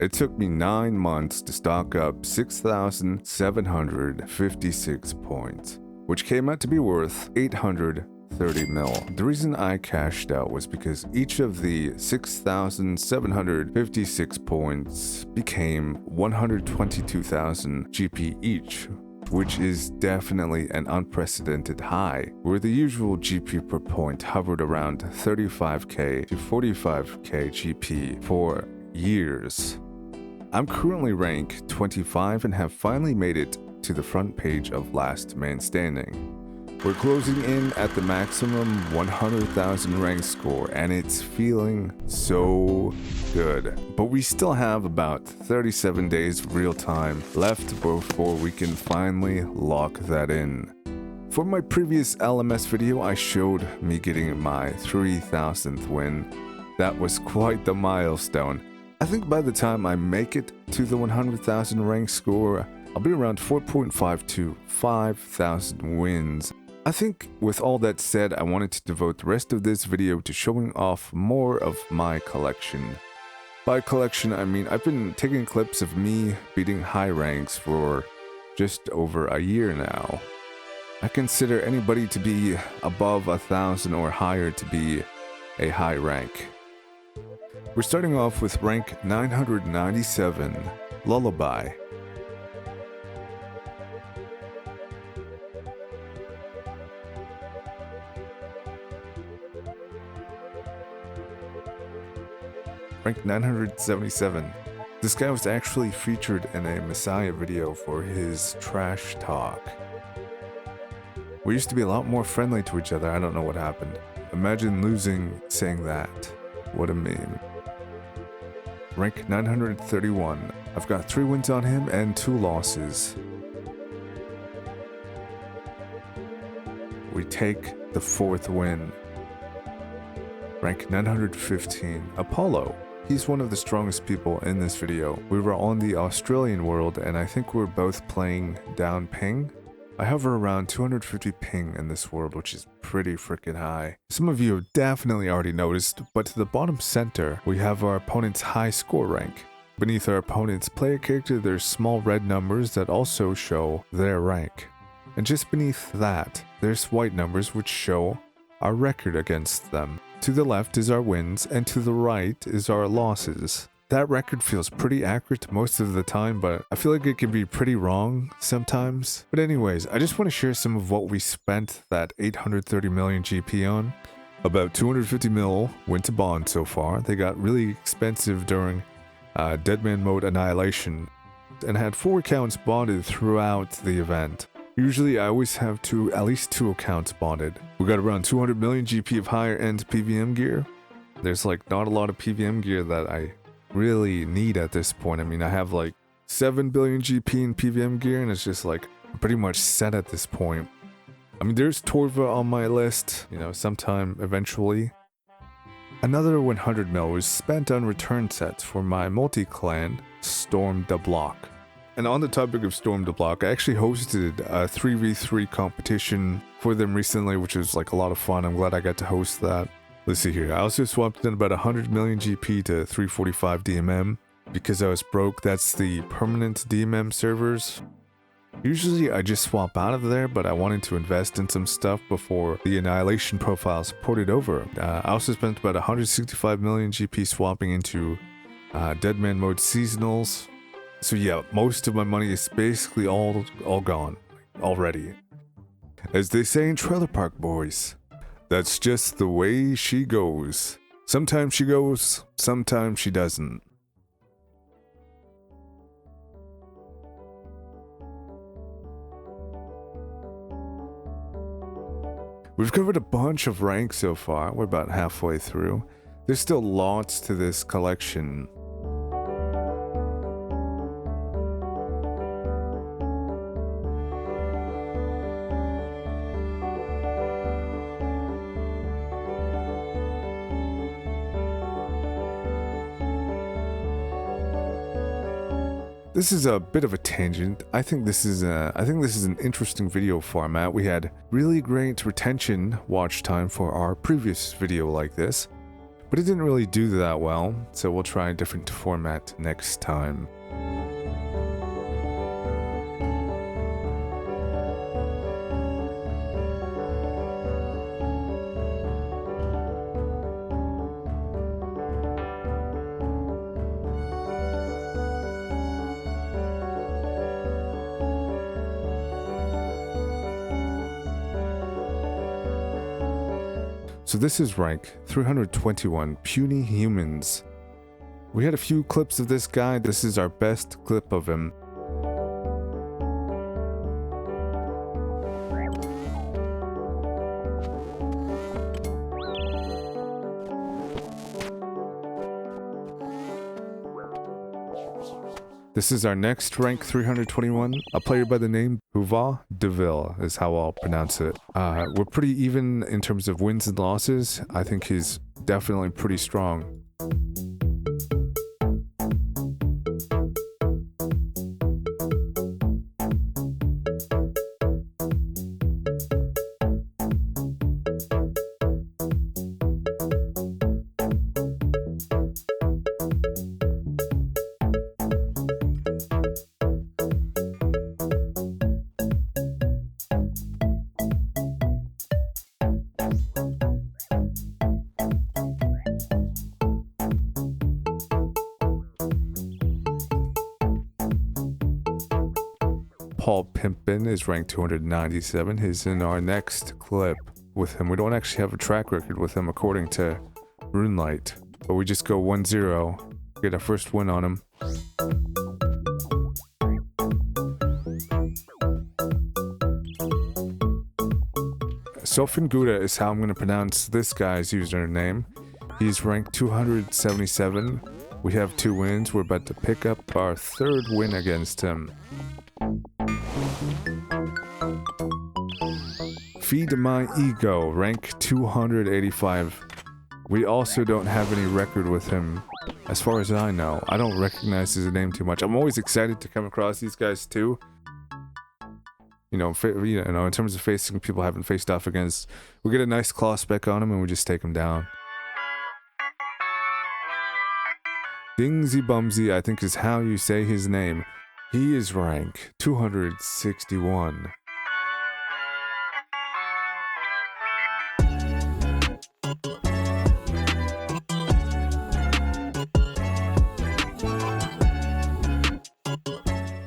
It took me 9 months to stock up 6,756 points, which came out to be worth 830 mil. The reason I cashed out was because each of the 6,756 points became 122,000 GP each, which is definitely an unprecedented high, where the usual GP per point hovered around 35k to 45k GP for years. I'm currently rank 25 and have finally made it to the front page of Last Man Standing. We're closing in at the maximum 100,000 rank score, and it's feeling so good. But we still have about 37 days real time left before we can finally lock that in. For my previous LMS video, I showed me getting my 3,000th win. That was quite the milestone. I think by the time I make it to the 100,000 rank score, I'll be around 4.5 to 5,000 wins. I think with all that said, I wanted to devote the rest of this video to showing off more of my collection. By collection, I mean I've been taking clips of me beating high ranks for just over a year now. I consider anybody to be above 1,000 or higher to be a high rank. We're starting off with rank 997, Lullaby. Rank 977. This guy was actually featured in a Messiah video for his trash talk. We used to be a lot more friendly to each other. I don't know what happened. Imagine losing saying that. What a meme. Rank 931. I've got 3 wins on him and 2 losses. We take the 4th win. Rank 915. Apollo. He's one of the strongest people in this video. We were on the Australian world and I think we're both playing down ping. I hover around 250 ping in this world, which is pretty freaking high. Some of you have definitely already noticed, but to the bottom center, we have our opponent's high score rank. Beneath our opponent's player character, there's small red numbers that also show their rank. And just beneath that, there's white numbers which show our record against them. To the left is our wins, and to the right is our losses. That record feels pretty accurate most of the time, but I feel like it can be pretty wrong sometimes. But anyways, I just want to share some of what we spent that 830 million GP on. About 250 mil went to bond so far. They got really expensive during Deadman Mode Annihilation and had 4 accounts bonded throughout the event. Usually I always have at least 2 accounts bonded. We got around 200 million GP of higher end PVM gear. There's like not a lot of PVM gear that I really need at this point. I mean, I have like 7 billion GP in PVM gear and it's just like pretty much set at this point. I mean, there's Torva on my list, you know, sometime eventually. Another 100 mil was spent on return sets for my multi-clan Storm the Block. And on the topic of Storm the Block, I actually hosted a 3v3 competition for them recently, which was like a lot of fun. I'm glad I got to host that. Let's see here. I also swapped in about 100 million GP to 345 DMM because I was broke. That's the permanent DMM servers. Usually I just swap out of there, but I wanted to invest in some stuff before the Annihilation profiles ported over. I also spent about 165 million GP swapping into Deadman Mode Seasonals. So yeah, most of my money is basically all gone already. As they say in Trailer Park Boys. That's just the way she goes. Sometimes she goes, sometimes she doesn't. We've covered a bunch of ranks so far. We're about halfway through. There's still lots to this collection. This is a bit of a tangent. I think this is an interesting video format. We had really great retention watch time for our previous video like this, but it didn't really do that well, so we'll try a different format next time. So this is rank 321, Puny Humans. We had a few clips of this guy. This is our best clip of him. This is our next rank 321, a player by the name Huva Deville is how I'll pronounce it. We're pretty even in terms of wins and losses. I think he's definitely pretty strong. Paul Pimpin is ranked 297. He's in our next clip with him. We don't actually have a track record with him according to Runelight, but we just go 1-0, get our first win on him. Sofingura is how I'm going to pronounce this guy's username. He's ranked 277. We have 2 wins. We're about to pick up our 3rd win against him. Feed My Ego, rank 285. We also don't have any record with him, as far as I know. I don't recognize his name too much. I'm always excited to come across these guys too. You know, in terms of facing people I haven't faced off against, we get a nice claw spec on him and we just take him down. Dingsy Bumsy, I think is how you say his name. He is rank 261.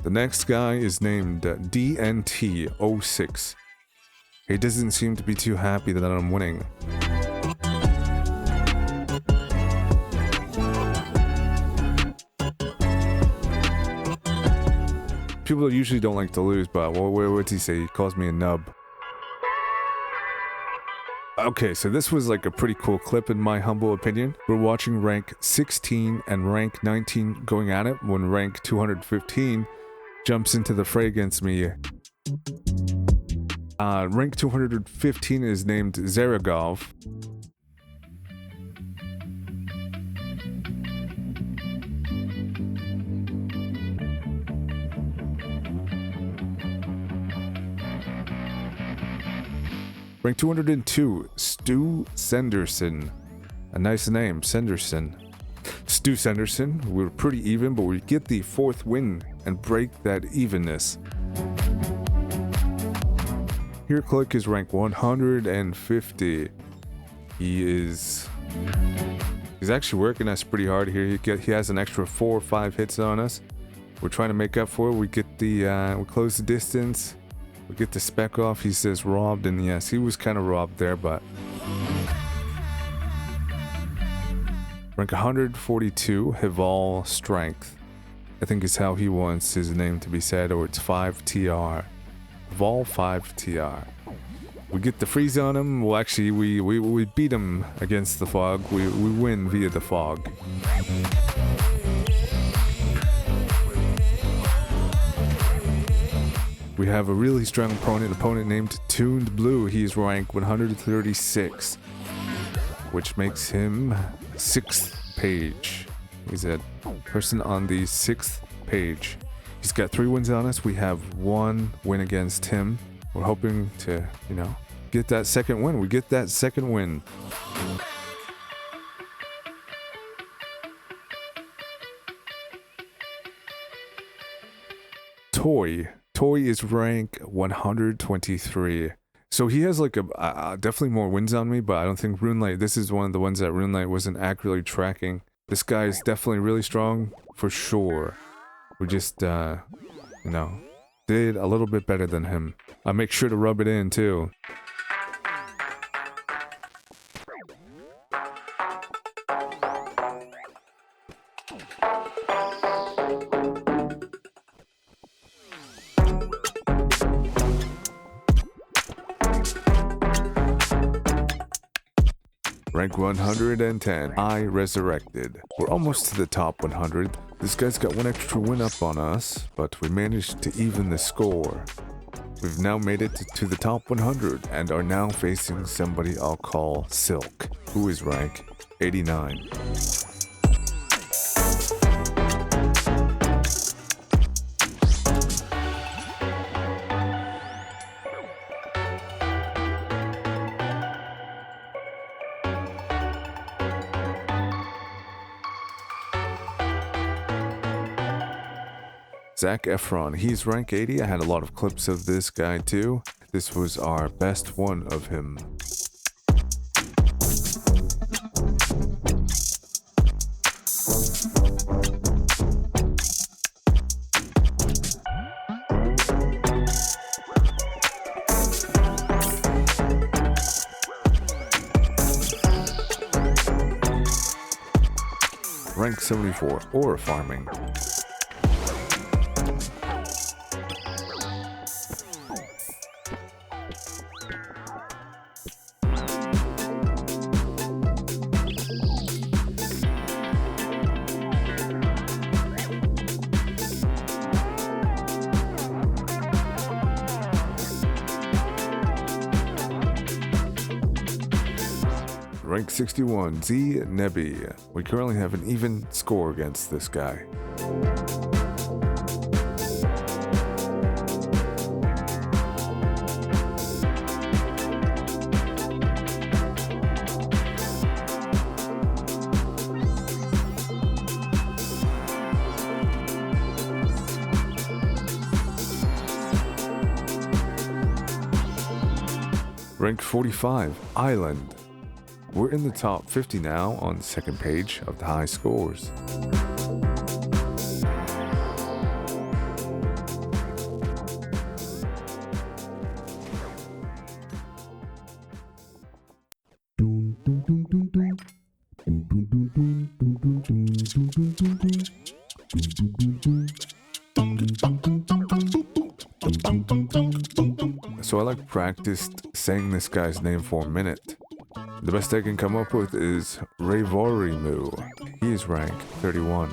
The next guy is named DNT06. He doesn't seem to be too happy that I'm winning. People usually don't like to lose, but what's he say? He calls me a nub. Okay, so this was like a pretty cool clip in my humble opinion. We're watching rank 16 and rank 19 going at it when rank 215 jumps into the fray against me. Rank 215 is named Zaragov. Rank 202, Stu Senderson. A nice name, Senderson. Stu Senderson, we're pretty even, but we get the 4th win and break that evenness. Here Click is rank 150. He's actually working us pretty hard here. He has an extra 4 or 5 hits on us. We're trying to make up for it. We get the we close the distance. We get the spec off. He says robbed, and yes, he was kind of robbed there, but rank 142, Hival Strength. I think is how he wants his name to be said, or it's 5TR. Hival 5TR. We get the freeze on him. Well, actually, we beat him against the fog. We win via the fog. We have a really strong opponent named Tuned Blue. He's rank 136, which makes him 6th page. He's a person on the 6th page. He's got 3 wins on us. We have 1 win against him. We're hoping to, get that 2nd win. We get that 2nd win. Toy. Toy is rank 123. So he has like definitely more wins on me, but I don't think RuneLite, this is one of the ones that RuneLite wasn't accurately tracking. This guy is definitely really strong, for sure. We just, you know, did a little bit better than him. I make sure to rub it in too. Rank 110, I Resurrected. We're almost to the top 100. This guy's got one extra win up on us, but we managed to even the score. We've now made it to the top 100 and are now facing somebody I'll call Silk, who is rank 89. Zac Efron, he's rank 80. I had a lot of clips of this guy too. This was our best one of him. Rank 74, or farming. Rank 61, Z Nebi. We currently have an even score against this guy. Rank 45, Island. We're in the top 50 now on the second page of the high scores. So I like practiced saying this guy's name for a minute. The best I can come up with is Rayvorimu. He is rank 31.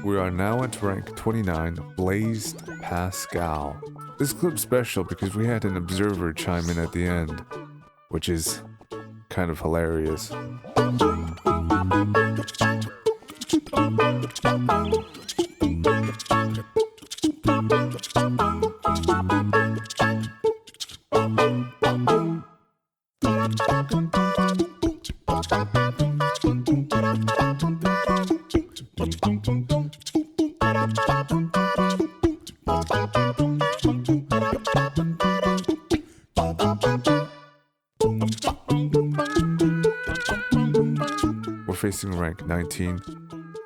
We are now at rank 29, Blazed Pascal. This clip's special because we had an observer chime in at the end, which is kind of hilarious. Facing rank 19,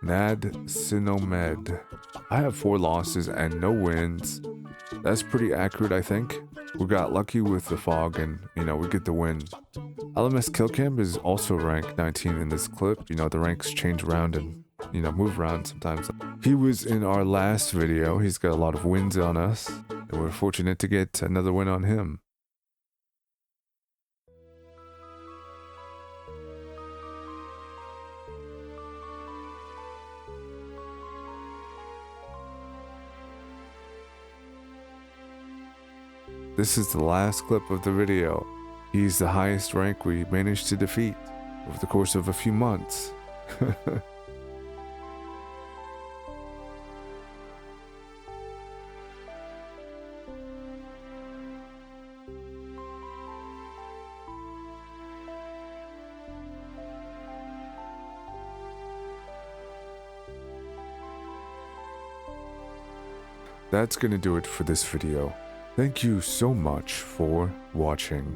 Nad Sinomed. I have 4 losses and no wins. That's pretty accurate, I think. We got lucky with the fog and, you know, we get the win. LMS Killcam is also rank 19 in this clip. You know, the ranks change around and, you know, move around sometimes. He was in our last video. He's got a lot of wins on us, and we're fortunate to get another win on him. This is the last clip of the video. He's the highest rank we managed to defeat over the course of a few months. that's gonna do it for this video. Thank you so much for watching.